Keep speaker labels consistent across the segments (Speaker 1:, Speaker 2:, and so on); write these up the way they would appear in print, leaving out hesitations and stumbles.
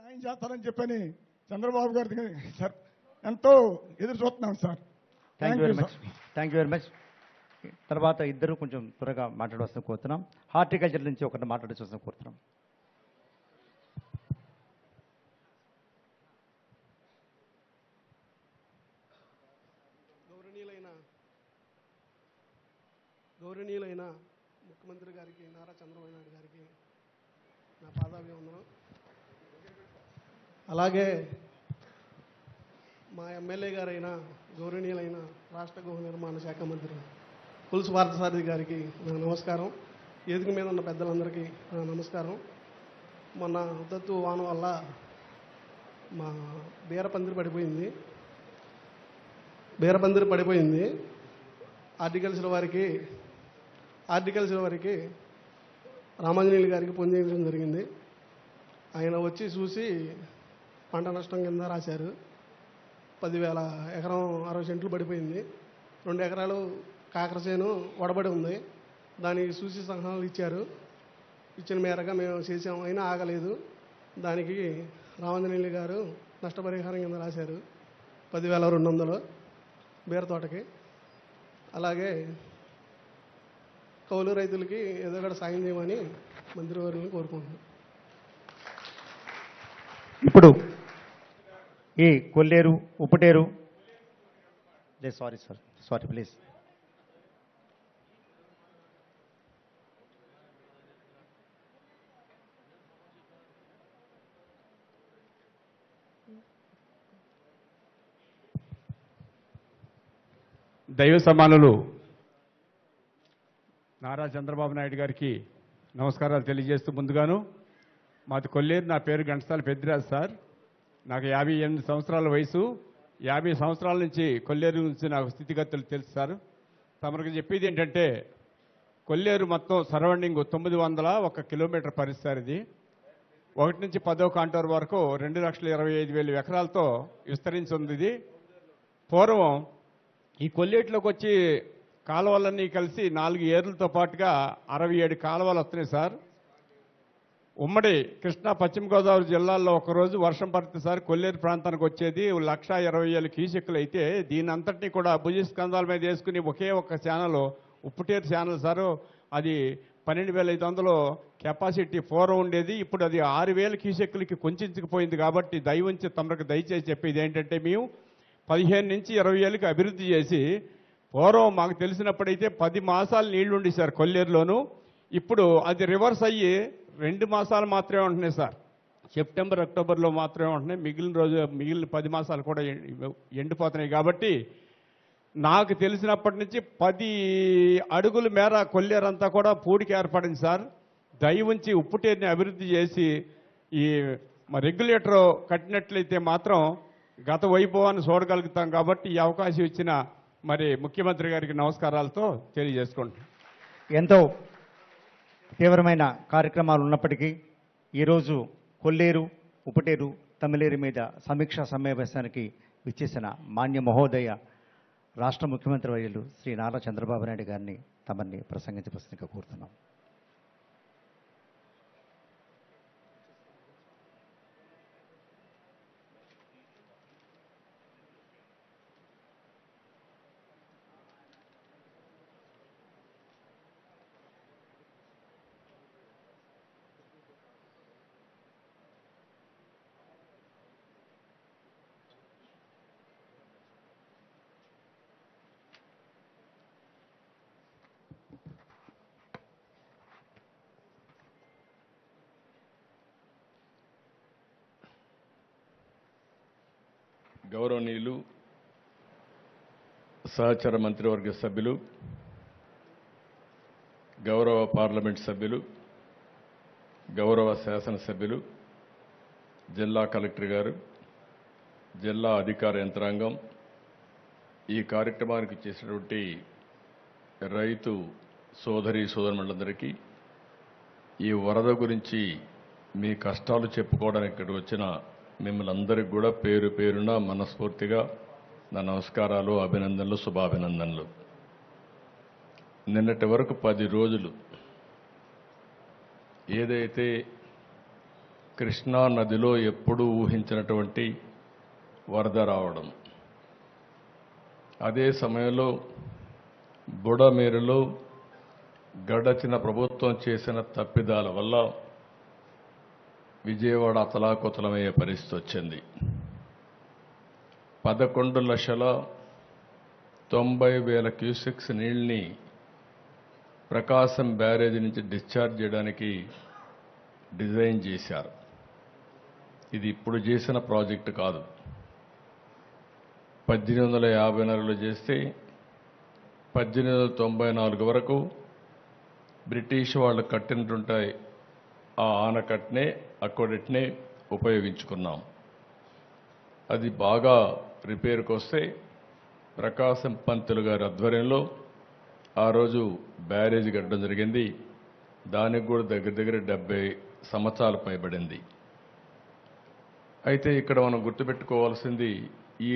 Speaker 1: న్యాయం చేస్తారని చెప్పని చంద్రబాబు గారికి సార్ ఎంతో ఎదురు చూస్తున్నాం sir.
Speaker 2: Thank you very much. తర్వాత ఇద్దరు కొంచెం త్వరగా మాట్లాడవలసిన కోరుతున్నాం. హార్టికల్చర్ నుంచి ఒకటి మాట్లాడవలసిన కోరుతున్నాం.
Speaker 3: గౌరవనీయులైన ముఖ్యమంత్రి గారికి, నారా చంద్రబాబు నాయుడు గారికి నా పాదాభివందనం. అలాగే మా ఎమ్మెల్యే గారైన గౌరవనీయులైన రాష్ట్ర గృహ నిర్మాణ శాఖ మంత్రి పులుసు పార్థసారథి గారికి నా నమస్కారం. వేదిక మీద ఉన్న పెద్దలందరికీ నా నమస్కారం. మొన్న ఉద్దత్తు వాన వల్ల మా బీరపందిరి పడిపోయింది. హార్టికల్చర్ వారికి రామాంజనేయులు గారికి ఫోన్ చేయడం జరిగింది. ఆయన వచ్చి చూసి పంట నష్టం కింద రాశారు. 10,000 ఎకరం 60 సెంట్లు పడిపోయింది. 2 ఎకరాలు కాకరసేను వడబడి ఉంది. దానికి చూసి సలహాలు ఇచ్చారు. ఇచ్చిన మేరగా మేము చేసాము. అయినా ఆగలేదు. దానికి రామాంజనేయులు గారు నష్టపరిహారం కింద రాశారు 10,200 బీర తోటకి. అలాగే కౌలు రైతులకి ఏదో ఒకటి సాయం చేయమని మంత్రివర్యులను కోరుకుంటున్నాం.
Speaker 2: ఇప్పుడు ఈ కొల్లేరు, ఉప్పటేరు, సారీ ప్లీజ్,
Speaker 4: దైవ సమానులు నారా చంద్రబాబు నాయుడు గారికి నమస్కారాలు తెలియజేస్తూ, ముందుగాను మాది కొల్లేరు, నా పేరు ఘంటసాల పెద్దిరాజు సార్. నాకు 58 సంవత్సరాల వయసు. 50 సంవత్సరాల నుంచి కొల్లేరు నుంచి నాకు స్థితిగతులు తెలుసు సార్. తమకు చెప్పేది ఏంటంటే, కొల్లేరు మొత్తం సరౌండింగ్ 901 కిలోమీటర్ పరిస్థితి. ఇది 1 నుంచి 10వ కాంటూర్ వరకు 2,25,000 ఎకరాలతో విస్తరించి ఉంది. ఇది పూర్వం ఈ కొల్లేటిలోకి వచ్చి కాలువలన్నీ కలిసి 4 ఏర్లతో పాటుగా 67 కాలువలు వస్తున్నాయి సార్. ఉమ్మడి కృష్ణా, పశ్చిమ గోదావరి జిల్లాల్లో ఒకరోజు వర్షం పడితే సార్ కొల్లేరు ప్రాంతానికి వచ్చేది 1,20,000 క్యూసెక్కులు. అయితే దీని అంతటినీ కూడా భుజస్కంధాల మీద వేసుకుని ఒకే ఒక్క ఛానల్, ఉప్పుటేరు ఛానల్ సార్. అది 12,500 కెపాసిటీ పూర్వం ఉండేది. ఇప్పుడు అది 6,000 క్యూసెక్కులకి కొంచెంచుకుపోయింది. కాబట్టి దయవుంచి తమకు దయచేసి చెప్పేది ఏంటంటే, మేము 15 నుంచి 20 ఏళ్ళకి అభివృద్ధి చేసి, పూర్వం మాకు తెలిసినప్పుడైతే 10 మాసాలు నీళ్లుండి సార్ కొల్లేరులోను. ఇప్పుడు అది రివర్స్ అయ్యి 2 మాసాలు మాత్రమే ఉంటున్నాయి సార్. సెప్టెంబర్, అక్టోబర్లో మాత్రమే ఉంటున్నాయి. మిగిలిన 10 మాసాలు కూడా ఎండిపోతున్నాయి. కాబట్టి నాకు తెలిసినప్పటి నుంచి 10 అడుగుల మేర కొల్లేరంతా కూడా పూడికి ఏర్పడింది సార్. దయవుంచి ఉప్పుటేరుని అభివృద్ధి చేసి ఈ రెగ్యులేటర్ కట్టినట్లయితే మాత్రం గత వైభవాన్ని చూడగలుగుతాం. కాబట్టి ఈ అవకాశం ఇచ్చిన ముఖ్యమంత్రి గారికి నమస్కారాలతో తెలియజేసుకుంటాం.
Speaker 2: ఎంతో తీవ్రమైన కార్యక్రమాలు ఉన్నప్పటికీ ఈరోజు కొల్లేరు, ఉప్పటేరు, తమిళేరు మీద సమీక్షా సమావేశానికి విచ్చేసిన మాన్య మహోదయ రాష్ట్ర ముఖ్యమంత్రి వర్యులు శ్రీ నారా చంద్రబాబు నాయుడు గారిని తమని ప్రసంగించవలసిందిగా కోరుతున్నాం.
Speaker 5: గౌరవనీయులు సహచర మంత్రివర్గ సభ్యులు, గౌరవ పార్లమెంట్ సభ్యులు, గౌరవ శాసనసభ్యులు, జిల్లా కలెక్టర్ గారు, జిల్లా అధికార యంత్రాంగం, ఈ కార్యక్రమానికి చేసినటువంటి రైతు సోదరి సోదరులందరికీ, ఈ వరద గురించి మీ కష్టాలు చెప్పుకోవడానికి ఇక్కడికి వచ్చిన మిమ్మల్ని అందరికీ కూడా పేరు పేరున మనస్ఫూర్తిగా నా నమస్కారాలు, అభినందనలు, శుభాభినందనలు. నిన్నటి వరకు 10 రోజులు ఏదైతే కృష్ణా నదిలో ఎప్పుడూ ఊహించినటువంటి వరద రావడం. అదే సమయంలో బుడమేరులో గడచిన ప్రభుత్వం చేసిన తప్పిదాల వల్ల విజయవాడ అతలాకుతలమయ్యే పరిస్థితి వచ్చింది. 11,90,000 క్యూసెక్స్ నీళ్ళని ప్రకాశం బ్యారేజీ నుంచి డిశ్చార్జ్ చేయడానికి డిజైన్ చేశారు. ఇది ఇప్పుడు చేసిన ప్రాజెక్టు కాదు. 1854లో చేస్తే 1894 వరకు బ్రిటిష్ వాళ్ళు కట్టినట్టుంటాయి ఆ ఆనకట్నే అక్వడెట్నే ఉపయోగించుకున్నాం. అది బాగా రిపేర్కి వస్తే ప్రకాశం పంతులు గారి ఆధ్వర్యంలో ఆ రోజు బ్యారేజ్ కట్టడం జరిగింది. దానికి కూడా దగ్గర దగ్గర 70 సంవత్సరాలు పైబడింది. అయితే ఇక్కడ మనం గుర్తుపెట్టుకోవాల్సింది, ఈ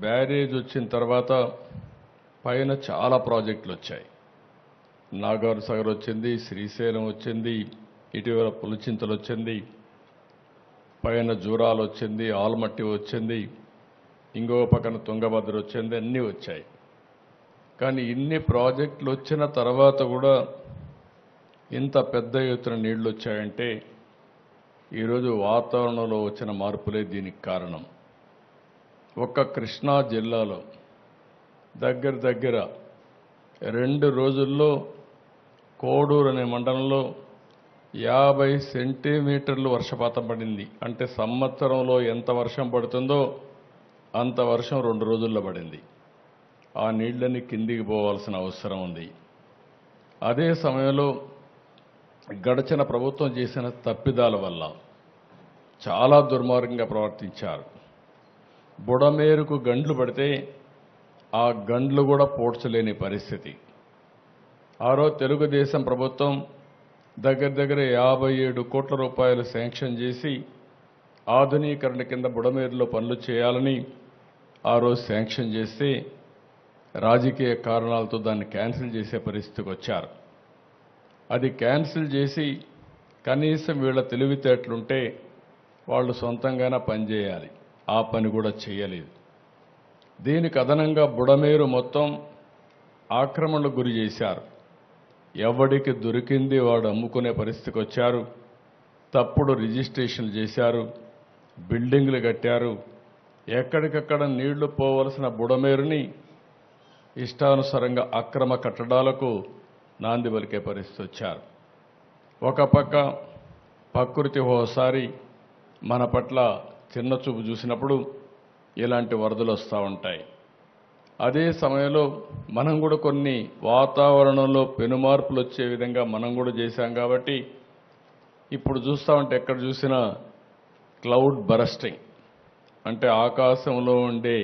Speaker 5: బ్యారేజ్ వచ్చిన తర్వాత పైన చాలా ప్రాజెక్టులు వచ్చాయి. నాగార్ సాగర్ వచ్చింది, శ్రీశైలం వచ్చింది, ఇటీవల పులిచింతలు వచ్చింది, పైన జూరాలు వచ్చింది, ఆల్మట్టి వచ్చింది, ఇంకో పక్కన తుంగభద్ర వచ్చింది, అన్నీ వచ్చాయి. కానీ ఇన్ని ప్రాజెక్టులు వచ్చిన తర్వాత కూడా ఇంత పెద్ద ఎత్తున నీళ్లు వచ్చాయంటే ఈరోజు వాతావరణంలో వచ్చిన మార్పులే దీనికి కారణం. ఒక్క కృష్ణా జిల్లాలో దగ్గర దగ్గర 2 రోజుల్లో కోడూరు అనే మండలంలో 50 సెంటీమీటర్లు వర్షపాతం పడింది. అంటే సంవత్సరంలో ఎంత వర్షం పడుతుందో అంత వర్షం 2 రోజుల్లో పడింది. ఆ నీళ్లన్నీ కిందికి పోవాల్సిన అవసరం ఉంది. అదే సమయంలో గడిచిన ప్రభుత్వం చేసిన తప్పిదాల వల్ల చాలా దుర్మార్గంగా ప్రవర్తించారు. బుడమేరుకు గండ్లు పడితే ఆ గండ్లు కూడా పోడ్చలేని పరిస్థితి. ఆరో తెలుగుదేశం ప్రభుత్వం దగ్గర దగ్గర 57 కోట్ల రూపాయలు శాంక్షన్ చేసి ఆధునీకరణ కింద బుడమేరులో పనులు చేయాలని ఆ రోజు శాంక్షన్ చేస్తే రాజకీయ కారణాలతో దాన్ని క్యాన్సిల్ చేసే పరిస్థితికి వచ్చారు. అది క్యాన్సిల్ చేసి కనీసం వీళ్ళ తెలివితేటలుంటే వాళ్ళు సొంతంగానే పనిచేయాలి. ఆ పని కూడా చేయలేదు. దీనికి అదనంగా బుడమేరు మొత్తం ఆక్రమణకు గురి చేశారు. ఎవడికి దొరికింది వాడు అమ్ముకునే పరిస్థితికి వచ్చారు. తప్పుడు రిజిస్ట్రేషన్లు చేశారు, బిల్డింగ్లు కట్టారు. ఎక్కడికక్కడ నీళ్లు పోవలసిన బుడమేరుని ఇష్టానుసారంగా అక్రమ కట్టడాలకు నాంది పలికే పరిస్థితి వచ్చారు. ఒక పక్క ప్రకృతి ఓసారి మన పట్ల చిన్న చూపు చూసినప్పుడు ఇలాంటి వరదలు వస్తూ ఉంటాయి. అదే సమయంలో మనం కూడా కొన్ని వాతావరణంలో పెనుమార్పులు వచ్చే విధంగా మనం కూడా చేశాం. కాబట్టి ఇప్పుడు చూస్తూ ఉంటే ఎక్కడ చూసినా క్లౌడ్ బరస్టింగ్, అంటే ఆకాశంలో ఉండే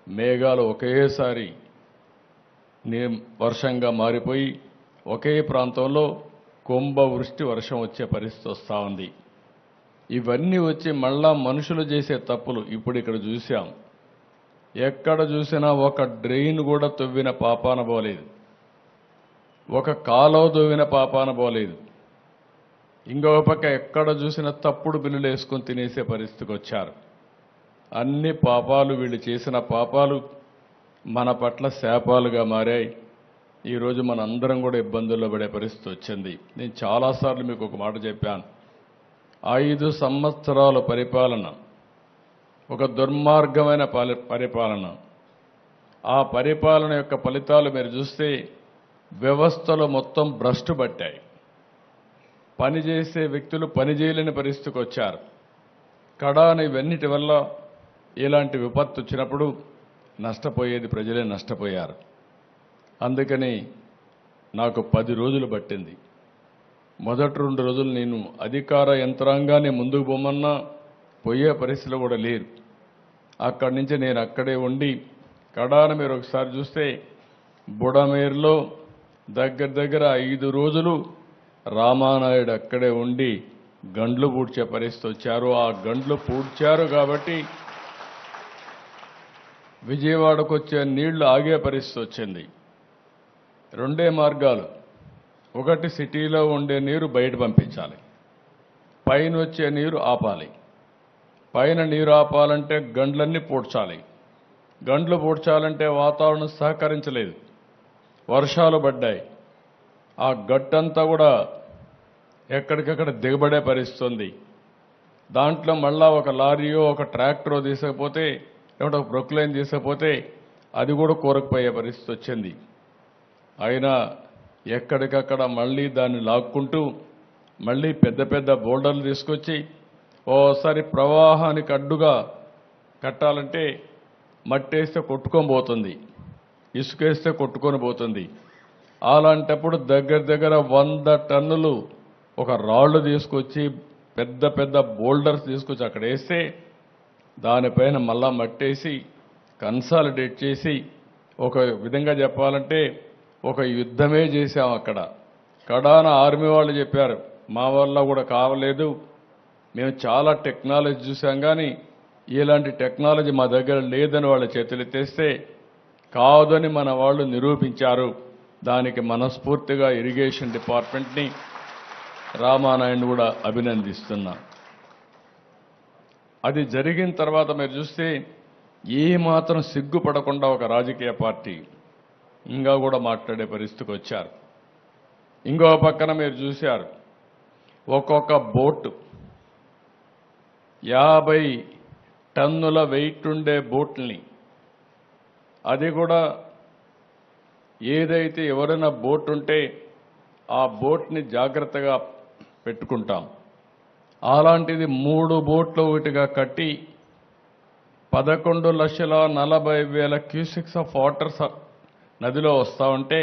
Speaker 5: మేఘాలు ఒకేసారి వర్షంగా మారిపోయి ఒకే ప్రాంతంలో కుంభవృష్టి వర్షం వచ్చే పరిస్థితి వస్తూ ఉంది. ఇవన్నీ వచ్చి మళ్ళా మనుషులు చేసే తప్పులు ఇప్పుడు ఇక్కడ చూశాం. ఎక్కడ చూసినా ఒక డ్రైన్ కూడా తవ్విన పాపాన పోలేదు, ఒక కాలువ తవ్విన పాపాన పోలేదు. ఇంకొక పక్క ఎక్కడ చూసినా తప్పుడు బిల్లులు వేసుకొని తినేసే పరిస్థితికి వచ్చారు. అన్ని పాపాలు, వీళ్ళు చేసిన పాపాలు మన పట్ల శాపాలుగా మారాయి. ఈరోజు మనందరం కూడా ఇబ్బందుల్లో పడే పరిస్థితి వచ్చింది. నేను చాలాసార్లు మీకు ఒక మాట చెప్పాను. 5 సంవత్సరాల పరిపాలన ఒక దుర్మార్గమైన పరిపాలన. ఆ పరిపాలన యొక్క ఫలితాలు మీరు చూస్తే వ్యవస్థలు మొత్తం భ్రష్టు పట్టాయి. పనిచేసే వ్యక్తులు పనిచేయలేని పరిస్థితికి వచ్చారు. కడాన ఇవన్నిటి వల్ల ఇలాంటి విపత్తు వచ్చినప్పుడు నష్టపోయేది ప్రజలే నష్టపోయారు. అందుకని నాకు 10 రోజులు పట్టింది. మొదటి 2 రోజులు నేను అధికార యంత్రాంగాన్ని ముందుకు పోమన్నా పోయే పరిస్థితులు కూడా లేరు. అక్కడి నుంచి నేను అక్కడే ఉండి కడాన మీరు ఒకసారి చూస్తే బుడమేరులో దగ్గర దగ్గర 5 రోజులు రామానాయుడు అక్కడే ఉండి గండ్లు పూడ్చే పరిస్థితి వచ్చారు. ఆ గండ్లు పూడ్చారు కాబట్టి విజయవాడకు వచ్చే నీళ్లు ఆగే పరిస్థితి వచ్చింది. 2 మార్గాలు. ఒకటి సిటీలో ఉండే నీరు బయట పంపించాలి, పైన వచ్చే నీరు ఆపాలి. పైన నీరు ఆపాలంటే గండ్లన్నీ పూడ్చాలి. గండ్లు పూడ్చాలంటే వాతావరణం సహకరించలేదు. వర్షాలు పడ్డాయి. ఆ గట్టంతా కూడా ఎక్కడికక్కడ దిగబడే పరిస్థితుంది. దాంట్లో మళ్ళా ఒక లారీయో ఒక ట్రాక్టరో తీసుకపోతే లేకపోతే ఒక ప్రొక్లైన్ తీసుకపోతే అది కూడా కూరకపోయే పరిస్థితి వచ్చింది. అయినా ఎక్కడికక్కడ మళ్ళీ దాన్ని లాక్కుంటూ మళ్ళీ పెద్ద పెద్ద బోల్డర్లు తీసుకొచ్చి ఓసారి ప్రవాహానికి అడ్డుగా కట్టాలంటే మట్టేస్తే కొట్టుకొని పోతుంది, ఇసుకేస్తే కొట్టుకొని పోతుంది. అలాంటప్పుడు దగ్గర 100 టన్నులు ఒక రాళ్లు తీసుకొచ్చి పెద్ద పెద్ద బోల్డర్స్ తీసుకొచ్చి అక్కడ వేస్తే దానిపైన మళ్ళా మట్టేసి కన్సాలిడేట్ చేసి ఒక విధంగా చెప్పాలంటే ఒక యుద్ధమే చేశాం అక్కడ. కడాన ఆర్మీ వాళ్ళు చెప్పారు మా వల్ల కూడా కావలేదు, మేము చాలా టెక్నాలజీ చూసాం కానీ ఇలాంటి టెక్నాలజీ మా దగ్గర లేదని వాళ్ళ చేతులెత్తేస్తే కాదని మన వాళ్ళు నిరూపించారు. దానికి మనస్ఫూర్తిగా ఇరిగేషన్ డిపార్ట్మెంట్ని రామానాయుడు కూడా అభినందిస్తున్నా. అది జరిగిన తర్వాత మీరు చూస్తే ఏమాత్రం సిగ్గుపడకుండా ఒక రాజకీయ పార్టీ ఇంకా కూడా మాట్లాడే పరిస్థితికి వచ్చారు. ఇంకో పక్కన మీరు చూశారు ఒక్కొక్క బోటు 50 టన్నుల వెయిట్ ఉండే బోట్ని, అది కూడా ఏదైతే ఎవరైనా బోట్ ఉంటే ఆ బోట్ని జాగ్రత్తగా పెట్టుకుంటాం. అలాంటిది 3 బోట్లు ఒకటిగా కట్టి 11,40,000 క్యూసెక్స్ ఆఫ్ వాటర్ నదిలో వస్తూ ఉంటే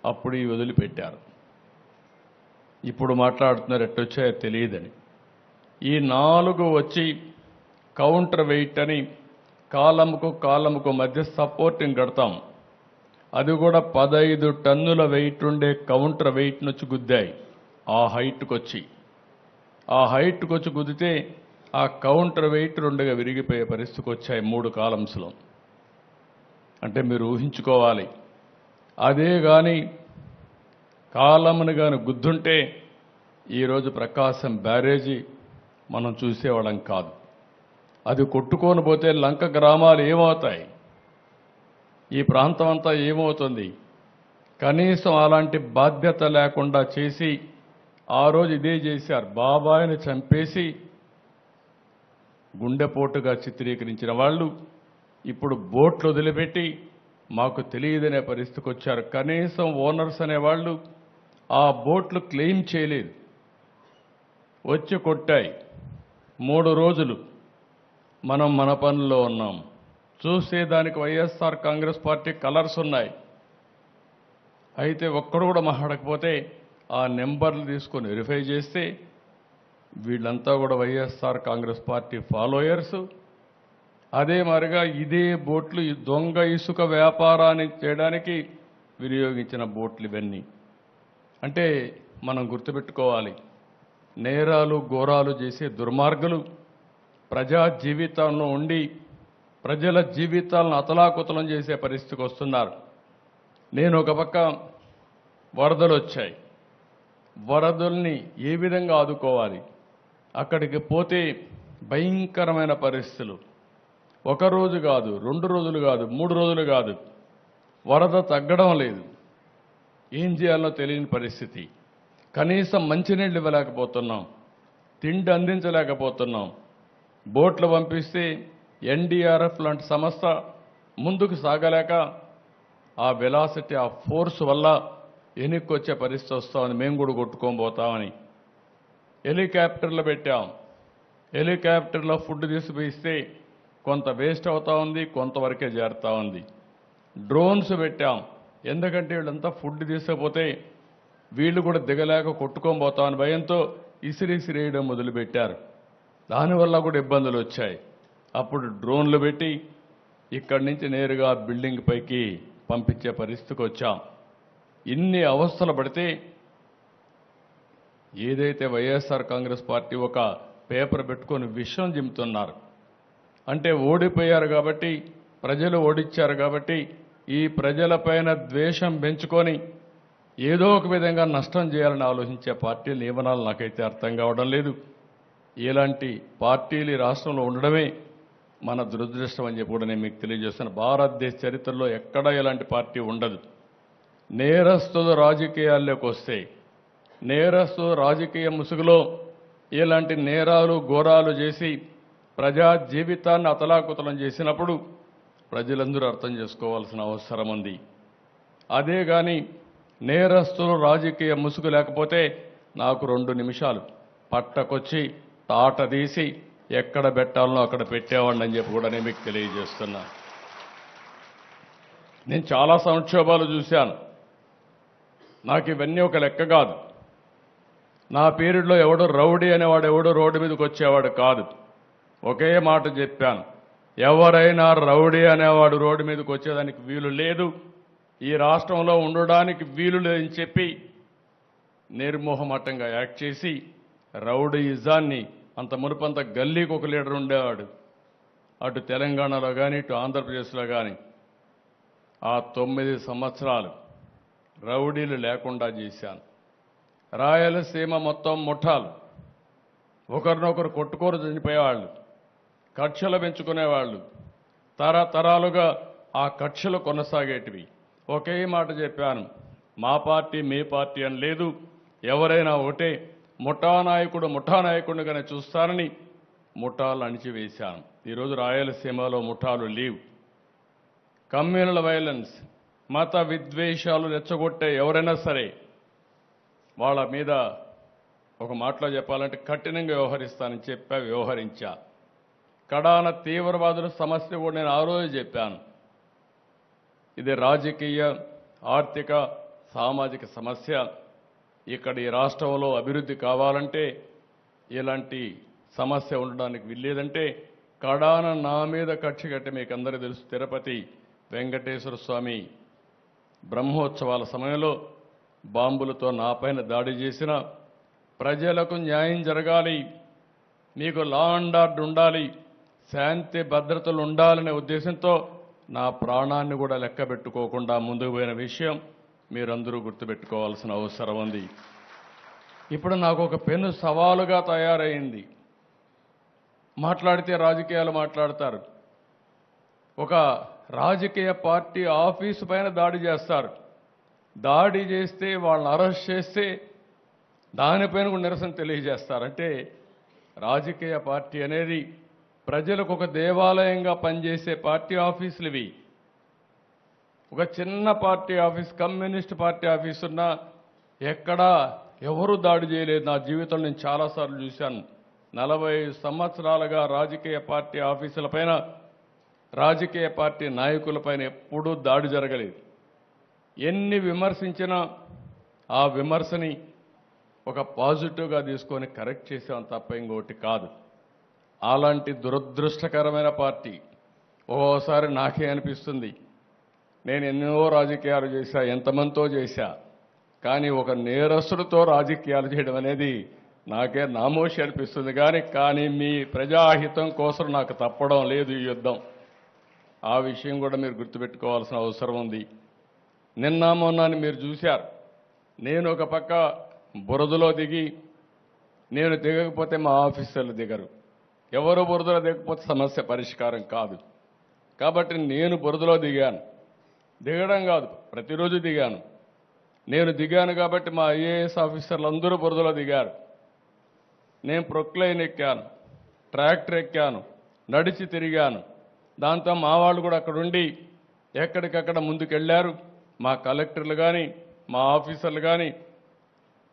Speaker 5: అప్పుడు ఈ వదిలిపెట్టారు. ఇప్పుడు మాట్లాడుతున్నారు ఎట్టొచ్చాయో తెలియదని. ఈ 4 వచ్చి కౌంటర్ వెయిట్ అని కాలముకు మధ్య సపోర్టింగ్ కడతాం. అది కూడా 15 టన్నుల వెయిట్ ఉండే కౌంటర్ వెయిట్ నుంచి గుద్దాయి. ఆ హైట్కి వచ్చి గుద్దితే ఆ కౌంటర్ వెయిట్ 2గా విరిగిపోయే పరిస్థితికి వచ్చాయి 3 కాలమ్స్లో. అంటే మీరు ఊహించుకోవాలి, అదే కానీ కాలమును కానీ గుద్దుంటే ఈరోజు ప్రకాశం బ్యారేజీ మనం చూసేవాళ్ళం కాదు. అది కొట్టుకొని పోతే లంక గ్రామాలు ఏమవుతాయి, ఈ ప్రాంతం అంతా ఏమవుతుంది? కనీసం అలాంటి బాధ్యత లేకుండా చేసి ఆ రోజు ఇదే చేశారు. బాబాయిని చంపేసి గుండెపోటుగా చిత్రీకరించిన వాళ్ళు ఇప్పుడు బోట్లు వదిలిపెట్టి మాకు తెలియదనే పరిస్థితికి వచ్చారు. కనీసం ఓనర్స్ అనేవాళ్ళు ఆ బోట్లు క్లెయిమ్ చేయలేదు, వచ్చి కొట్టాయి. 3 రోజులు మనం మన పనుల్లో ఉన్నాం. చూసేదానికి వైఎస్ఆర్ కాంగ్రెస్ పార్టీ కలర్స్ ఉన్నాయి. అయితే ఒక్కడు కూడా మాట్లాడకపోతే ఆ నెంబర్లు తీసుకొని వెరిఫై చేస్తే వీళ్ళంతా కూడా వైఎస్ఆర్ కాంగ్రెస్ పార్టీ ఫాలోయర్స్. అదే మరిగా ఇదే బోట్లు ఈ దొంగ ఇసుక వ్యాపారాన్ని చేయడానికి వినియోగించిన బోట్లు ఇవన్నీ. అంటే మనం గుర్తుపెట్టుకోవాలి, నేరాలు ఘోరాలు చేసే దుర్మార్గులు ప్రజా జీవితంలో ఉండి ప్రజల జీవితాలను అతలాకుతలం చేసే పరిస్థితికి వస్తున్నారు. నేను ఒక పక్క వరదలు వచ్చాయి, వరదల్ని ఏ విధంగా ఆదుకోవాలి, అక్కడికి పోతే భయంకరమైన పరిస్థితులు. 1 రోజు కాదు, 2 రోజులు కాదు, 3 రోజులు కాదు, వరద తగ్గడం లేదు. ఏం చేయాలో తెలియని పరిస్థితి. కనీసం మంచినీళ్ళు ఇవ్వలేకపోతున్నాం, తిండి అందించలేకపోతున్నాం. బోట్లు పంపిస్తే ఎన్డీఆర్ఎఫ్ లాంటి సంస్థ ముందుకు సాగలేక ఆ వెలాసిటీ ఆ ఫోర్స్ వల్ల ఎన్నికొచ్చే పరిస్థితి వస్తామని మేము కూడా కొట్టుకొని పోతామని హెలికాప్టర్లు పెట్టాం. హెలికాప్టర్లో ఫుడ్ తీసుకుపోయిస్తే కొంత వేస్ట్ అవుతా ఉంది, కొంతవరకే చేరుతా ఉంది. డ్రోన్స్ పెట్టాం, ఎందుకంటే వీళ్ళంతా ఫుడ్ తీసుకపోతే వీళ్ళు కూడా దిగలేక కొట్టుకొని పోతామని భయంతో ఇసిరేయడం మొదలుపెట్టారు. దానివల్ల కూడా ఇబ్బందులు వచ్చాయి. అప్పుడు డ్రోన్లు పెట్టి ఇక్కడి నుంచి నేరుగా బిల్డింగ్ పైకి పంపించే పరిస్థితికి వచ్చాం. ఇన్ని అవస్థలు పడితే ఏదైతే వైఎస్ఆర్ కాంగ్రెస్ పార్టీ ఒక పేపర్ పెట్టుకొని విషం జిమ్ముతున్నారు అంటే ఓడిపోయారు కాబట్టి, ప్రజలు ఓడిచ్చారు కాబట్టి ఈ ప్రజలపైన ద్వేషం పెంచుకొని ఏదో ఒక విధంగా నష్టం చేయాలని ఆలోచించే పార్టీలు ఏమనాలో నాకైతే అర్థం కావడం లేదు. ఇలాంటి పార్టీలు ఈ రాష్ట్రంలో ఉండడమే మన దురదృష్టం అని చెప్పి కూడా నేను మీకు తెలియజేస్తున్నాను. భారతదేశ చరిత్రలో ఎక్కడా ఇలాంటి పార్టీ ఉండదు. నేరస్తులు రాజకీయాల్లోకి వస్తే, నేరస్తులు రాజకీయ ముసుగులో ఇలాంటి నేరాలు ఘోరాలు చేసి ప్రజా జీవితాన్ని అతలాకుతలం చేసినప్పుడు ప్రజలందరూ అర్థం చేసుకోవాల్సిన అవసరం ఉంది. అదే కానీ నేరస్తులు రాజకీయ ముసుగు లేకపోతే నాకు 2 నిమిషాలు పట్టకొచ్చి తాట తీసి ఎక్కడ పెట్టాలనో అక్కడ పెట్టేవాడిని అని చెప్పి కూడా నేను మీకు తెలియజేస్తున్నా. నేను చాలా సంక్షోభాలు చూశాను. నాకు ఇవన్నీ ఒక లెక్క కాదు. నా పీరియడ్లో ఎవడో రౌడీ అనేవాడు ఎవడో రోడ్డు మీదకి వచ్చేవాడు కాదు. ఒకే మాట చెప్పాను, ఎవరైనా రౌడీ అనేవాడు రోడ్డు మీదకి వచ్చేదానికి వీలు లేదు, ఈ రాష్ట్రంలో ఉండడానికి వీలు లేదని చెప్పి నిర్మోహమాటంగా యాక్ట్ చేసి రౌడీయిజాన్ని, అంత మునుపంత గల్లీకి ఒక లీడర్ ఉండేవాడు, అటు తెలంగాణలో కానీ ఇటు ఆంధ్రప్రదేశ్లో కానీ ఆ 9 సంవత్సరాలు రౌడీలు లేకుండా చేశాను. రాయలసీమ మొత్తం ముఠాలు, ఒకరినొకరు కొట్టుకోరు చనిపోయేవాళ్ళు, కక్షలు పెంచుకునేవాళ్ళు, తరతరాలుగా ఆ కక్షలు కొనసాగేటివి. ఒకే మాట చెప్పాను, మా పార్టీ మీ పార్టీ అని లేదు, ఎవరైనా ఒకటే, ముఠానాయకుడిగానే చూస్తారని ముఠాలు అణిచివేశాను. ఈరోజు రాయలసీమలో ముఠాలు లేవు. కమ్యూనల్ వైలెన్స్, మత విద్వేషాలు రెచ్చగొట్టే ఎవరైనా సరే వాళ్ళ మీద ఒక మాటలో చెప్పాలంటే కఠినంగా వ్యవహరిస్తానని చెప్పా, వ్యవహరించా. కడాన తీవ్రవాదుల సమస్య కూడా నేను ఆ రోజు చెప్పాను. ఇది రాజకీయ, ఆర్థిక, సామాజిక సమస్య. ఇక్కడ ఈ రాష్ట్రంలో అభివృద్ధి కావాలంటే, ఇలాంటి సమస్య ఉండడానికి వీల్లేదంటే కడాన నా మీద కక్ష కట్టి మీకు అందరికీ తెలుసు, తిరుపతి వెంకటేశ్వర స్వామి బ్రహ్మోత్సవాల సమయంలో బాంబులతో నాపైన దాడి చేసిన, ప్రజలకు న్యాయం జరగాలి, మీకు లా అండ్ ఆర్డర్ ఉండాలి, శాంతి భద్రతలు ఉండాలనే ఉద్దేశంతో నా ప్రాణాన్ని కూడా లెక్క పెట్టుకోకుండా ముందుకు పోయిన విషయం మీరందరూ గుర్తుపెట్టుకోవాల్సిన అవసరం ఉంది. ఇప్పుడు నాకు ఒక పెను సవాలుగా తయారైంది. మాట్లాడితే రాజకీయాలు మాట్లాడతారు. ఒక రాజకీయ పార్టీ ఆఫీసు పైన దాడి చేస్తారు. దాడి చేస్తే వాళ్ళని అరెస్ట్ చేస్తే దానిపైన కూడా నిరసన తెలియజేస్తారు. అంటే రాజకీయ పార్టీ అనేది ప్రజలకు ఒక దేవాలయంగా పనిచేసే పార్టీ ఆఫీసులు ఇవి. ఒక చిన్న party office, communist party office ఉన్నా ఎక్కడా ఎవరు దాడి చేయలేదు. నా జీవితంలో నేను చాలాసార్లు చూశాను. 40 సంవత్సరాలుగా రాజకీయ పార్టీ ఆఫీసులపైన, రాజకీయ పార్టీ నాయకులపైన ఎప్పుడూ దాడి జరగలేదు. ఎన్ని విమర్శించినా ఆ విమర్శని ఒక పాజిటివ్గా తీసుకొని కరెక్ట్ చేసాం తప్ప ఇంకోటి కాదు. అలాంటి దురదృష్టకరమైన పార్టీ ఒక్కోసారి నాకే అనిపిస్తుంది, నేను ఎన్నో రాజకీయాలు చేశా, ఎంతమందితో చేశా, కానీ ఒక నేరస్తుడితో రాజకీయాలు చేయడం అనేది నాకే నామోషి అనిపిస్తుంది. కానీ మీ ప్రజాహితం కోసం నాకు తప్పడం లేదు ఈ యుద్ధం. ఆ విషయం కూడా మీరు గుర్తుపెట్టుకోవాల్సిన అవసరం ఉంది. నిన్న మొన్నని మీరు చూశారు, నేను ఒక పక్క బురదలో దిగి, నేను దిగకపోతే మా ఆఫీసర్లు దిగరు, ఎవరు బురదలో దిగకపోతే సమస్య పరిష్కారం కాదు. కాబట్టి నేను బురదలో దిగాను. దిగడం కాదు, ప్రతిరోజు దిగాను. నేను దిగాను కాబట్టి మా ఐఏఎస్ ఆఫీసర్లు అందరూ బురదలో దిగారు. నేను ప్రొక్లైన్ ఎక్కాను, ట్రాక్టర్ ఎక్కాను, నడిచి తిరిగాను. దాంతో మా వాళ్ళు కూడా అక్కడుండి ఎక్కడికక్కడ ముందుకెళ్లారు. మా కలెక్టర్లు కానీ, మా ఆఫీసర్లు కానీ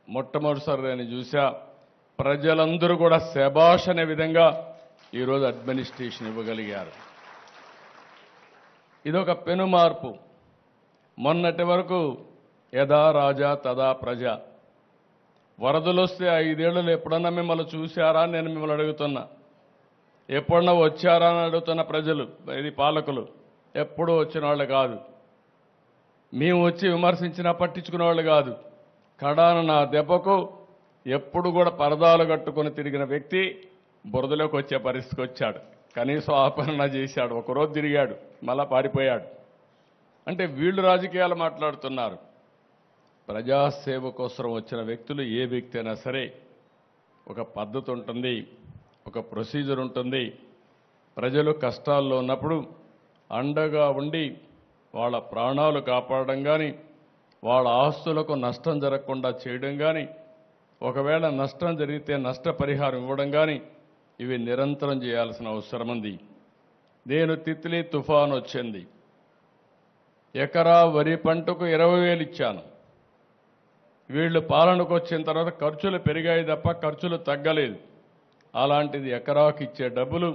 Speaker 5: మొట్టమొదటిసారి నేను చూసా. ప్రజలందరూ కూడా శభాష్ అనే విధంగా ఈరోజు అడ్మినిస్ట్రేషన్ ఇవ్వగలిగారు. ఇదొక పెను మార్పు. మొన్నటి వరకు యథా రాజా తదా ప్రజ. వరదలు వస్తే 5 ఏళ్లలో ఎప్పుడన్నా మిమ్మల్ని చూశారా అని నేను మిమ్మల్ని అడుగుతున్నా. ఎప్పుడన్నా వచ్చారా అని అడుగుతున్న ప్రజలు, ఇది పాలకులు. ఎప్పుడూ వచ్చిన వాళ్ళు కాదు. మేము వచ్చి విమర్శించినా పట్టించుకునే వాళ్ళు కాదు. కడాన నా దెబ్బకు ఎప్పుడు కూడా పరదాలు కట్టుకొని తిరిగిన వ్యక్తి బురదలోకి వచ్చే పరిస్థితికి వచ్చాడు. కనీసం ఆపరణ చేశాడు. ఒకరోజు తిరిగాడు, మళ్ళా పారిపోయాడు. అంటే వీళ్ళు రాజకీయాలు మాట్లాడుతున్నారు. ప్రజాసేవ కోసం వచ్చిన వ్యక్తులు, ఏ వ్యక్తి అయినా సరే ఒక పద్ధతి ఉంటుంది. ఒక ప్రొసీజర్ ఉంటుంది. ప్రజలు కష్టాల్లో ఉన్నప్పుడు అండగా ఉండి వాళ్ళ ప్రాణాలు కాపాడడం కానీ, వాళ్ళ ఆస్తులకు నష్టం జరగకుండా చేయడం కానీ, ఒకవేళ నష్టం జరిగితే నష్టపరిహారం ఇవ్వడం కానీ, ఇవి నిరంతరం చేయాల్సిన అవసరం ఉంది. నేను తిత్లీ తుఫాన్ వచ్చింది, ఎకరా వరి పంటకు 20,000 ఇచ్చాను. వీళ్ళు పాలనకు వచ్చిన తర్వాత ఖర్చులు పెరిగాయి తప్ప ఖర్చులు తగ్గలేదు. అలాంటిది ఎకరాకు ఇచ్చే డబ్బులు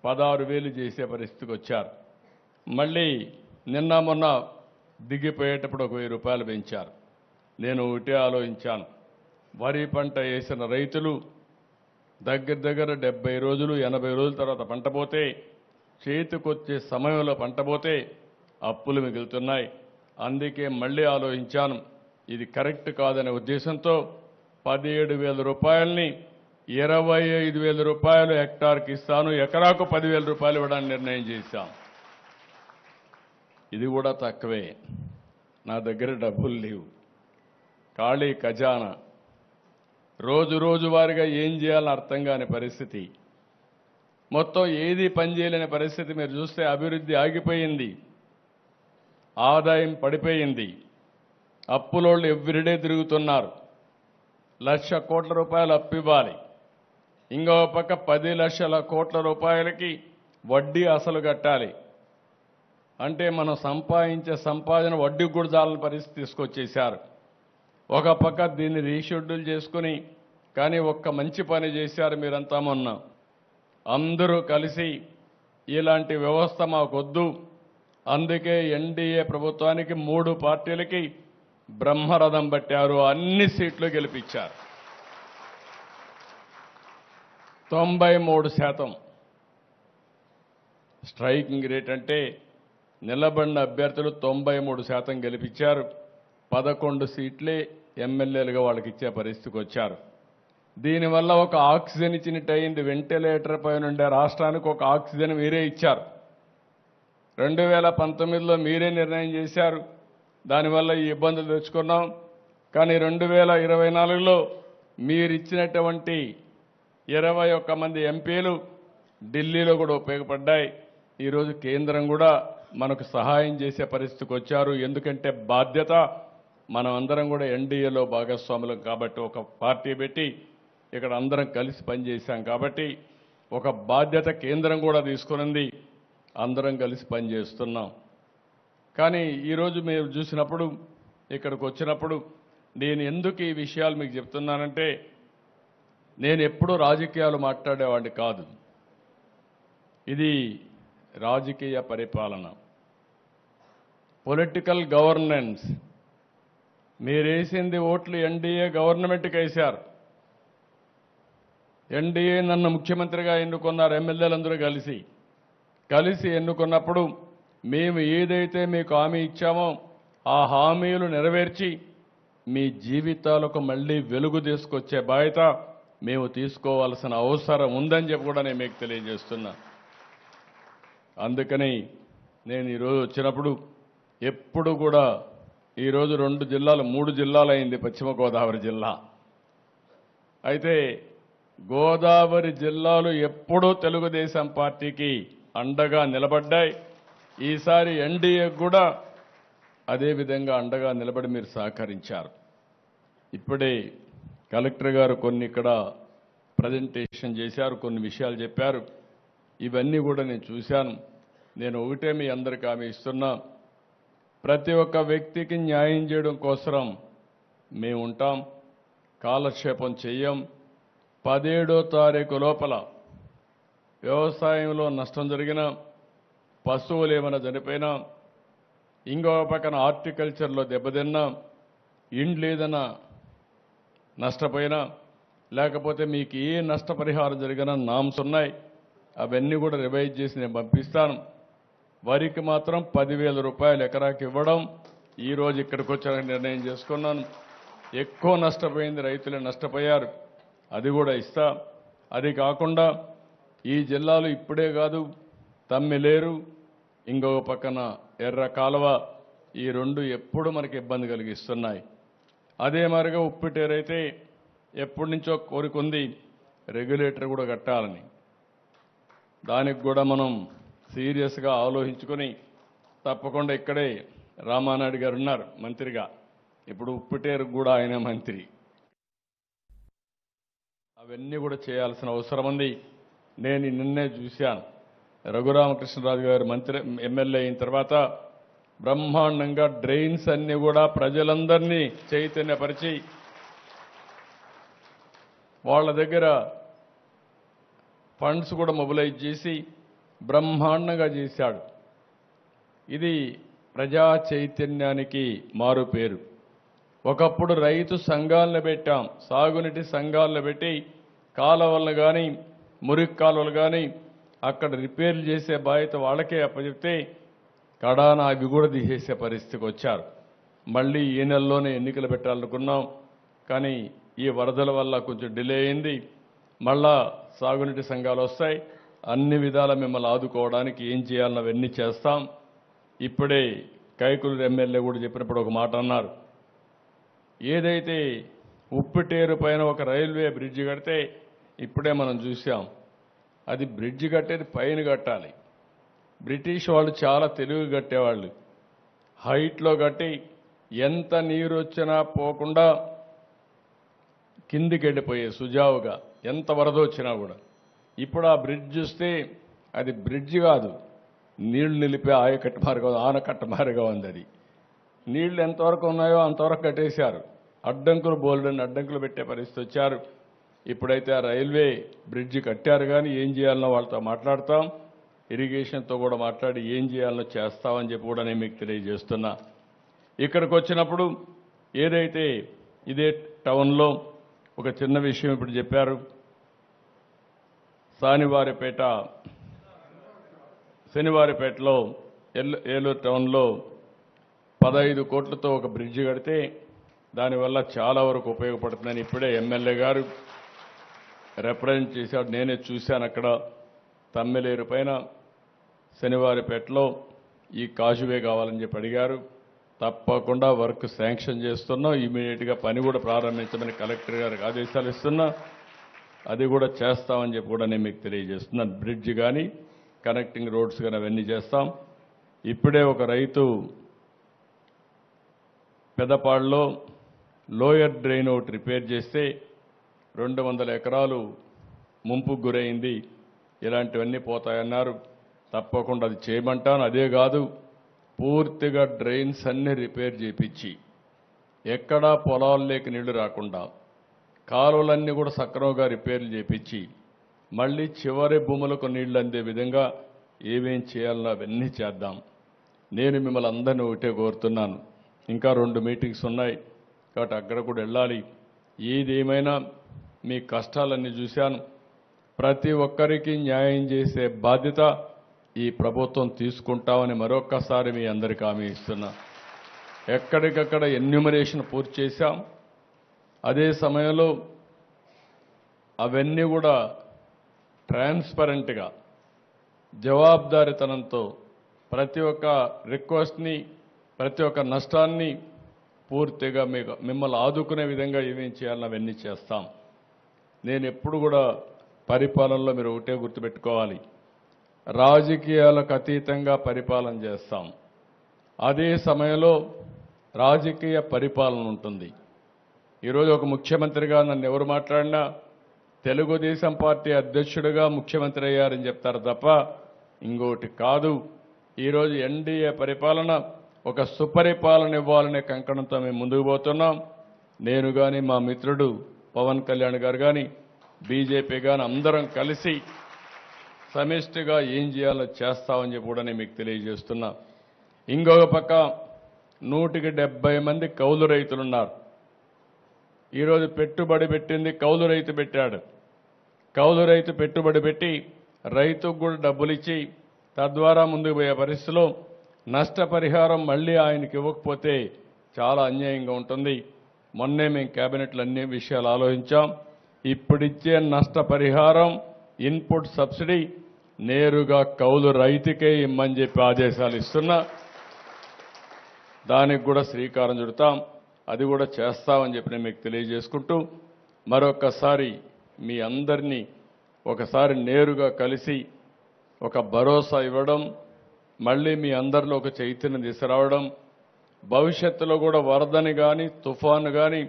Speaker 5: 16,000 చేసే పరిస్థితికి వచ్చారు. మళ్ళీ నిన్న మొన్న దిగిపోయేటప్పుడు 1,000 రూపాయలు పెంచారు. నేను ఒకటే ఆలోచించాను, వరి పంట వేసిన రైతులు దగ్గర 70 రోజులు 80 రోజుల తర్వాత పంట పోతే, చేతికొచ్చే సమయంలో పంట పోతే అప్పులు మిగులుతున్నాయి. అందుకే మళ్ళీ ఆలోచించాను, ఇది కరెక్ట్ కాదనే ఉద్దేశంతో 17,000 రూపాయలని 25,000 రూపాయలు హెక్టార్కి ఇస్తాను, ఎకరాకు 10,000 రూపాయలు ఇవ్వడానికి నిర్ణయం చేశాం. ఇది కూడా తక్కువే, నా దగ్గర డబ్బులు లేవు, ఖాళీ ఖజానా. రోజు వారిగా ఏం చేయాలని అర్థం కాని పరిస్థితి, మొత్తం ఏది పనిచేయలేని పరిస్థితి. మీరు చూస్తే అభివృద్ధి ఆగిపోయింది, ఆదాయం పడిపోయింది, అప్పులోళ్ళు ఎవ్రీడే తిరుగుతున్నారు. 1,00,000 కోట్ల రూపాయలు అప్పు ఇవ్వాలి, ఇంకో పక్క 10 లక్షల కోట్ల రూపాయలకి వడ్డీ అసలు కట్టాలి. అంటే మనం సంపాదించే సంపాదన వడ్డీకి కూడా చాలని పరిస్థితి తీసుకొచ్చేశారు. ఒక పక్క దీన్ని రీషెడ్యూల్ చేసుకుని, కానీ ఒక్క మంచి పని చేశారు మీరంతా మొన్న. అందరూ కలిసి ఇలాంటి వ్యవస్థ మాకొద్దు, అందుకే ఎన్డీఏ ప్రభుత్వానికి 3 పార్టీలకి బ్రహ్మరథం పట్టారు, అన్ని సీట్లు గెలిపించారు. 93% స్ట్రైకింగ్ రేట్ అంటే నిలబడిన అభ్యర్థులు 93% గెలిపించారు. 11 సీట్లే ఎమ్మెల్యేలుగా వాళ్ళకి ఇచ్చే పరిస్థితికి వచ్చారు. దీనివల్ల ఒక ఆక్సిజన్ ఇచ్చినట్టు అయింది. వెంటిలేటర్ పైన ఉండే రాష్ట్రానికి ఒక ఆక్సిజన్ మీరే ఇచ్చారు. 2019లో మీరే నిర్ణయం చేశారు, దానివల్ల ఈ ఇబ్బందులు తెచ్చుకున్నాం. కానీ 2024లో మీరిచ్చినటువంటి 21 మంది ఎంపీలు ఢిల్లీలో కూడా ఉపయోగపడ్డాయి. ఈరోజు కేంద్రం కూడా మనకు సహాయం చేసే పరిస్థితికి వచ్చారు. ఎందుకంటే బాధ్యత, మనం అందరం కూడా ఎన్డీఏలో భాగస్వాములం కాబట్టి, ఒక పార్టీ పెట్టి ఇక్కడ అందరం కలిసి పనిచేశాం కాబట్టి ఒక బాధ్యత కేంద్రం కూడా తీసుకునింది, అందరం కలిసి పనిచేస్తున్నాం. కానీ ఈరోజు మీరు చూసినప్పుడు, ఇక్కడికి వచ్చినప్పుడు నేను ఎందుకు ఈ విషయాలు మీకు చెప్తున్నానంటే, నేను ఎప్పుడూ రాజకీయాలు మాట్లాడేవాడిని కాదు. ఇది రాజకీయ పరిపాలన, పొలిటికల్ గవర్నెన్స్. మీరేసింది ఓట్లు ఎన్డీఏ గవర్నమెంట్కి వేశారు. ఎన్డీఏ నన్ను ముఖ్యమంత్రిగా ఎన్నుకున్నారు, ఎమ్మెల్యేలందరూ కలిసి ఎన్నుకున్నప్పుడు మేము ఏదైతే మీకు హామీ ఇచ్చామో ఆ హామీలు నెరవేర్చి మీ జీవితాలకు మళ్ళీ వెలుగు తీసుకొచ్చే బాధ్యత మేము తీసుకోవాల్సిన అవసరం ఉందని చెప్పి కూడా నేను మీకు తెలియజేస్తున్నా. అందుకని నేను ఈరోజు వచ్చినప్పుడు ఎప్పుడు కూడా, ఈరోజు 2 జిల్లాలు 3 జిల్లాలు అయింది పశ్చిమ గోదావరి జిల్లా. అయితే గోదావరి జిల్లాలు ఎప్పుడూ తెలుగుదేశం పార్టీకి అండగా నిలబడ్డాయి. ఈసారి ఎన్డీఏ కూడా అదే విధంగా అండగా నిలబడి మీరు సహకరించారు. ఇప్పుడే కలెక్టర్ గారు కొన్ని ఇక్కడ ప్రజెంటేషన్ చేశారు, కొన్ని విషయాలు చెప్పారు. ఇవన్నీ కూడా నేను చూశాను. నేను ఒకటే మీ అందరికీ హామీ ఇస్తున్నా, ప్రతి ఒక్క వ్యక్తికి న్యాయం చేయడం కోసం మేము ఉంటాం, కాలక్షేపం చెయ్యం. 17వ తారీఖు లోపల వ్యవసాయంలో నష్టం జరిగినా, పశువులు ఏమైనా చనిపోయినా, ఇంకో పక్కన హార్టికల్చర్లో దెబ్బతిన్నా, ఇండ్లు ఏదైనా నష్టపోయినా, లేకపోతే మీకు ఏ నష్టపరిహారం జరిగినా నామ్స్ ఉన్నాయి, అవన్నీ కూడా రివైజ్ చేసి నేను పంపిస్తాను. వరికి మాత్రం 10,000 రూపాయలు ఎకరాకి ఇవ్వడం ఈరోజు ఇక్కడికి వచ్చాక నిర్ణయం చేసుకున్నాను. ఎక్కువ నష్టపోయింది రైతులే నష్టపోయారు, అది కూడా ఇస్తా. అది కాకుండా ఈ జిల్లాలో ఇప్పుడే కాదు, తమ్మిలేరు, ఇంకొక పక్కన ఎర్ర కాలువ, ఈ 2 ఎప్పుడు మనకి ఇబ్బంది కలిగిస్తున్నాయి. అదే మరిగా ఉప్పిటేరైతే ఎప్పటి నుంచో కోరికుంది, రెగ్యులేటర్ కూడా కట్టాలని. దానికి కూడా మనం సీరియస్గా ఆలోచించుకొని తప్పకుండా ఇక్కడే రామానాయుడు గారు ఉన్నారు మంత్రిగా, ఇప్పుడు ఉప్పుటేరుకు కూడా ఆయన మంత్రి. అవన్నీ కూడా చేయాల్సిన అవసరం ఉంది. నేను నిన్నే చూశాను, రఘురామకృష్ణరాజు గారు మంత్రి ఎమ్మెల్యే అయిన తర్వాత బ్రహ్మాండంగా డ్రైన్స్ అన్ని కూడా ప్రజలందరినీ చైతన్యపరిచి వాళ్ళ దగ్గర ఫండ్స్ కూడా మొబిలైజ్ చేసి బ్రహ్మాండంగా చేశాడు. ఇది ప్రజా చైతన్యానికి మారు పేరు. ఒకప్పుడు రైతు సంఘాలను పెట్టాం, సాగునీటి సంఘాలను పెట్టి కాలువలను కానీ మురికి కాలువలు కానీ అక్కడ రిపేర్లు చేసే బాధ్యత వాళ్ళకే అప్పచెప్తే కడాన అవి కూడా తీసేసే పరిస్థితికి వచ్చారు. మళ్ళీ ఈ నెలలోనే ఎన్నికలు పెట్టాలనుకున్నాం, కానీ ఈ వరదల వల్ల కొంచెం డిలే అయింది. మళ్ళా సాగునీటి సంఘాలు వస్తాయి. అన్ని విధాల మిమ్మల్ని ఆదుకోవడానికి ఏం చేయాలన్న అవన్నీ చేస్తాం. ఇప్పుడే కైకులూరు ఎమ్మెల్యే కూడా చెప్పినప్పుడు ఒక మాట అన్నారు, ఏదైతే ఉప్పుటేరు పైన ఒక రైల్వే బ్రిడ్జి కడితే ఇప్పుడే మనం చూసాం, అది బ్రిడ్జి కట్టేది పైన కట్టాలి. బ్రిటిష్ వాళ్ళు చాలా తెలివిగా కట్టేవాళ్ళు, హైట్లో కట్టి ఎంత నీరు వచ్చినా పోకుండా కిందికి వెళ్ళిపోయే సుజావుగా, ఎంత వరద వచ్చినా కూడా. ఇప్పుడు ఆ బ్రిడ్జ్ చూస్తే అది బ్రిడ్జ్ కాదు, నీళ్లు నిలిపే ఆయకట్టు మార్గం, ఆనకట్ట మార్గం ఉంది. అది నీళ్లు ఎంతవరకు ఉన్నాయో అంతవరకు కట్టేశారు. అడ్డంకులు బోల్డని అడ్డంకులు పెట్టే పరిస్థితి వచ్చారు. ఇప్పుడైతే ఆ రైల్వే బ్రిడ్జి కట్టారు, కానీ ఏం చేయాలనో వాళ్ళతో మాట్లాడతాం, ఇరిగేషన్తో కూడా మాట్లాడి ఏం చేయాలనో చేస్తామని చెప్పి కూడా నేను మీకు తెలియజేస్తున్నా. ఇక్కడికి వచ్చినప్పుడు ఏదైతే ఇదే టౌన్లో ఒక చిన్న విషయం ఇప్పుడు చెప్పారు, శనివారిపేటలో ఏలూరు టౌన్లో 15 కోట్లతో ఒక బ్రిడ్జి కడితే దానివల్ల చాలా వరకు ఉపయోగపడుతుందని ఇప్పుడే ఎమ్మెల్యే గారు రిప్రజెంట్ చేశాడు. నేనే చూశాను. అక్కడ తమ్మిలేరు పైన శనివారిపేటలో ఈ కాజువే కావాలని చెప్పి అడిగారు. తప్పకుండా వర్క్ శాంక్షన్ చేస్తున్నాం. ఇమీడియట్గా పని కూడా ప్రారంభించమని కలెక్టర్ గారికి ఆదేశాలు ఇస్తున్నా. అది కూడా చేస్తామని చెప్పి కూడా నేను మీకు తెలియజేస్తున్నాను. బ్రిడ్జ్ కానీ కనెక్టింగ్ రోడ్స్ కానీ అవన్నీ చేస్తాం. ఇప్పుడే ఒక రైతు పెదపాడులో లోయర్ డ్రైన్ ఒకటి రిపేర్ చేస్తే 200 ఎకరాలు ముంపుకు గురైంది. ఇలాంటివన్నీ పోతాయన్నారు. తప్పకుండా అది చేయమంటాను. అదే కాదు, పూర్తిగా డ్రైన్స్ అన్ని రిపేర్ చేయించి ఎక్కడా పొలాల్లోకి నీళ్లు రాకుండా కాలువలన్నీ కూడా సక్రమంగా రిపేర్లు చేయించి మళ్ళీ చివరి భూములకు నీళ్లు అందే విధంగా ఏమేం చేయాలనో అవన్నీ చేద్దాం. నేను మిమ్మల్ని అందరినీ ఒకటే కోరుతున్నాను, ఇంకా 2 మీటింగ్స్ ఉన్నాయి కాబట్టి అక్కడ కూడా వెళ్ళాలి. ఏదేమైనా మీ కష్టాలన్నీ చూశాను. ప్రతి ఒక్కరికి న్యాయం చేసే బాధ్యత ఈ ప్రభుత్వం తీసుకుంటామని మరొక్కసారి మీ అందరికీ హామీ ఇస్తున్నా. ఎక్కడికక్కడ ఎన్యూమరేషన్ పూర్తి చేశాం. అదే సమయంలో అవన్నీ కూడా ట్రాన్స్పరెంట్గా జవాబుదారీతనంతో ప్రతి ఒక్క రిక్వెస్ట్ని, ప్రతి ఒక్క నష్టాన్ని పూర్తిగా మిమ్మల్ని ఆదుకునే విధంగా ఏమేం చేయాలని అవన్నీ చేస్తాం. నేను ఎప్పుడు కూడా పరిపాలనలో మీరు ఒకటే గుర్తుపెట్టుకోవాలి, రాజకీయాలకు అతీతంగా పరిపాలన చేస్తాం. అదే సమయంలో రాజకీయ పరిపాలన ఉంటుంది. ఈరోజు ఒక ముఖ్యమంత్రిగా నన్ను ఎవరు మాట్లాడినా తెలుగుదేశం పార్టీ అధ్యక్షుడిగా ముఖ్యమంత్రి అయ్యారని చెప్తారు తప్ప ఇంకోటి కాదు. ఈరోజు ఎన్డీఏ పరిపాలన ఒక సుపరిపాలన ఇవ్వాలనే కంకణంతో మేము ముందుకు పోతున్నాం. నేను కానీ మా మిత్రుడు పవన్ కళ్యాణ్ గారు కానీ బీజేపీ కానీ అందరం కలిసి సమిష్టిగా ఏం చేయాలో చేస్తామని చెప్పి కూడా నేను మీకు తెలియజేస్తున్నా. ఇంకొక పక్క 170 మంది కౌలు రైతులున్నారు. ఈరోజు పెట్టుబడి పెట్టింది కౌలు రైతు పెట్టాడు. కౌలు రైతు పెట్టుబడి పెట్టి రైతుకు కూడా డబ్బులు ఇచ్చి తద్వారా ముందుకు పోయే పరిస్థితిలో నష్టపరిహారం మళ్ళీ ఆయనకి ఇవ్వకపోతే చాలా అన్యాయంగా ఉంటుంది. మొన్నే మేము కేబినెట్లో అన్ని విషయాలు ఆలోచించాం. ఇప్పుడిచ్చే నష్టపరిహారం ఇన్పుట్ సబ్సిడీ నేరుగా కౌలు రైతుకే ఇమ్మని చెప్పి ఆదేశాలు ఇస్తున్నా. దానికి కూడా శ్రీకారం చుడతాం. అది కూడా చేస్తామని చెప్పి నేను మీకు తెలియజేసుకుంటూ మరొక్కసారి మీ అందరినీ ఒకసారి నేరుగా కలిసి ఒక భరోసా ఇవ్వడం, మళ్ళీ మీ అందరిలో ఒక చైతన్యం తీసుకురావడం, భవిష్యత్తులో కూడా వరదని కానీ తుఫాను కానీ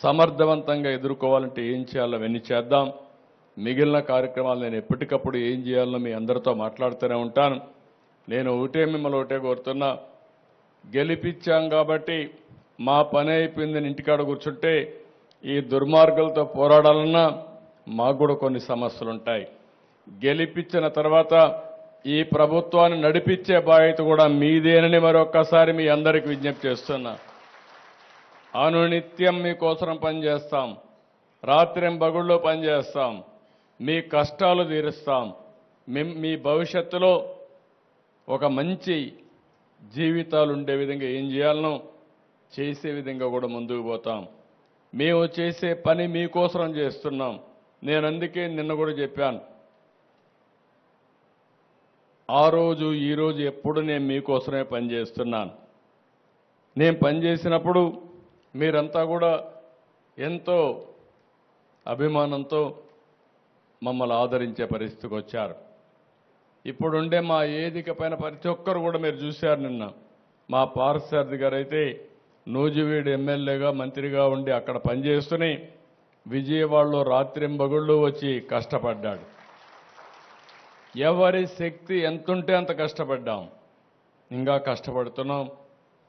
Speaker 5: సమర్థవంతంగా ఎదుర్కోవాలంటే ఏం చేయాలో అవన్నీ చేద్దాం. మిగిలిన కార్యక్రమాలు నేను ఎప్పటికప్పుడు ఏం చేయాలో మీ అందరితో మాట్లాడుతూనే ఉంటాను. నేను మిమ్మల్ని ఒకటే కోరుతున్నా, గెలిపించాం కాబట్టి మా పని అయిపోయిందని ఇంటికాడ కూర్చుంటే ఈ దుర్మార్గులతో పోరాడాలన్నా మాకు కూడా కొన్ని సమస్యలు ఉంటాయి. గెలిపించిన తర్వాత ఈ ప్రభుత్వాన్ని నడిపించే బాధ్యత కూడా మీదేనని మరొక్కసారి మీ అందరికీ విజ్ఞప్తి చేస్తున్నా. అనునిత్యం మీకోసం పనిచేస్తాం, రాత్రింబగుళ్ళో పనిచేస్తాం, మీ కష్టాలు తీరుస్తాం. మీ భవిష్యత్తులో ఒక మంచి జీవితాలు ఉండే విధంగా ఏం చేయాలనో చేసే విధంగా కూడా ముందుకు పోతాం. మేము చేసే పని మీకోసం చేస్తున్నాం. నేను అందుకే నిన్న కూడా చెప్పాను, ఆ రోజు ఈ రోజు ఎప్పుడు నేను మీకోసమే పనిచేస్తున్నాను. నేను పనిచేసినప్పుడు మీరంతా కూడా ఎంతో అభిమానంతో మమ్మల్ని ఆదరించే పరిస్థితికి వచ్చారు. ఇప్పుడుండే మా వేదిక పైన ప్రతి ఒక్కరు కూడా మీరు చూశారు. నిన్న మా పార్సారథి గారు అయితే నూజివీడు ఎమ్మెల్యేగా మంత్రిగా ఉండి అక్కడ పనిచేస్తూనే విజయవాడలో రాత్రింబగుళ్ళు వచ్చి కష్టపడ్డాడు. ఎవరి శక్తి ఎంతుంటే అంత కష్టపడ్డాం, ఇంకా కష్టపడుతున్నాం.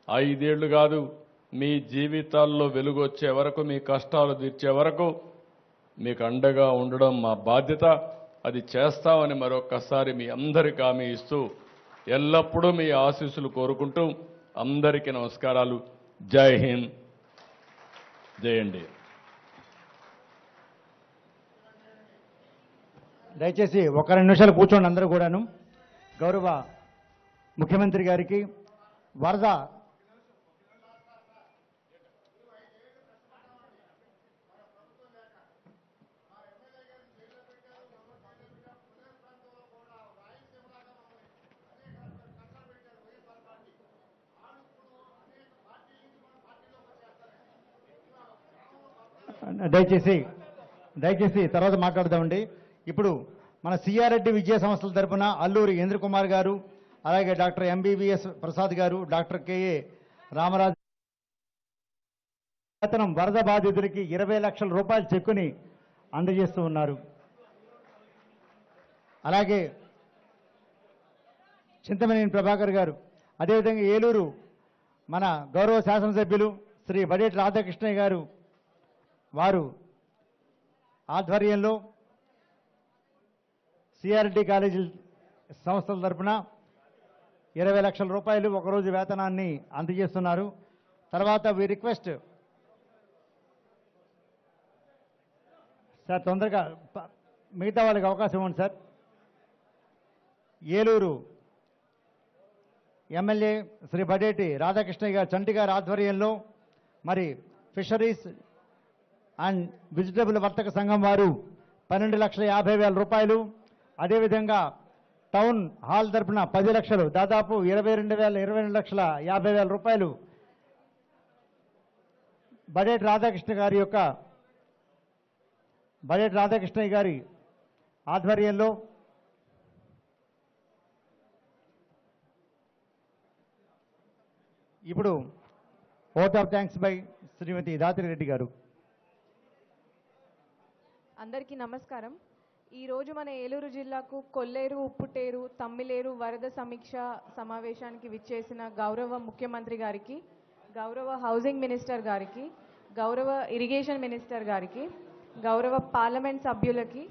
Speaker 5: 5 ఏళ్లు కాదు, మీ జీవితాల్లో వెలుగు వచ్చే వరకు, మీ కష్టాలు తీర్చే వరకు మీకు అండగా ఉండడం మా బాధ్యత. అది చేస్తామని మరొక్కసారి మీ అందరికీ హామీ ఇస్తూ ఎల్లప్పుడూ మీ ఆశీస్సులు కోరుకుంటూ అందరికీ నమస్కారాలు. జై హింద్, జై ఎన్డీ.
Speaker 2: దయచేసి ఒక 2 నిమిషాలు కూర్చోండి అందరూ కూడాను. గౌరవ ముఖ్యమంత్రి గారికి వరద దయచేసి తర్వాత మాట్లాడదామండి. ఇప్పుడు మన సిఆర్రెడ్డి విద్యా సంస్థల తరపున అల్లూరి ఇంద్ర కుమార్ గారు, అలాగే డాక్టర్ ఎంబీబీఎస్ ప్రసాద్ గారు, డాక్టర్ కేఏ రామరాజు వేతనం వరద బాధితుడికి 20 లక్షల రూపాయల చెక్కుని అందజేస్తూ ఉన్నారు. అలాగే చింతమనేని ప్రభాకర్ గారు, అదేవిధంగా ఏలూరు మన గౌరవ శాసనసభ్యులు శ్రీ బడేటి రాధాకృష్ణయ్య గారు, వారు ఆధ్వర్యంలో సిఆర్డి కాలేజీ సంస్థల తరఫున 20 లక్షల రూపాయలు ఒకరోజు వేతనాన్ని అందజేస్తున్నారు. తర్వాత వి రిక్వెస్ట్ సార్, తొందరగా మిగతా వాళ్ళకి అవకాశం ఇవ్వండి సార్. ఏలూరు ఎమ్మెల్యే శ్రీ బడేటి రాధాకృష్ణయ్య గారు, చంటి గారి ఆధ్వర్యంలో మరి ఫిషరీస్ అండ్ వెజిటబుల్ వర్తక సంఘం వారు 12,50,000 రూపాయలు, అదేవిధంగా టౌన్ హాల్ తరఫున 10 లక్షలు, దాదాపు 22,50,000 రూపాయలు బడేటి రాధాకృష్ణయ్య గారి ఆధ్వర్యంలో ఇప్పుడు ఓట్ ఆఫ్ థ్యాంక్స్ బై శ్రీమతి దాత్రిరెడ్డి గారు.
Speaker 6: అందరికీ నమస్కారం. ఈరోజు మన ఏలూరు జిల్లాకు కొల్లేరు, ఉప్పుటేరు, తమ్మిలేరు వరద సమీక్ష సమావేశానికి విచ్చేసిన గౌరవ ముఖ్యమంత్రి గారికి, గౌరవ హౌసింగ్ మినిస్టర్ గారికి, గౌరవ ఇరిగేషన్ మినిస్టర్ గారికి, గౌరవ పార్లమెంట్ సభ్యులకి,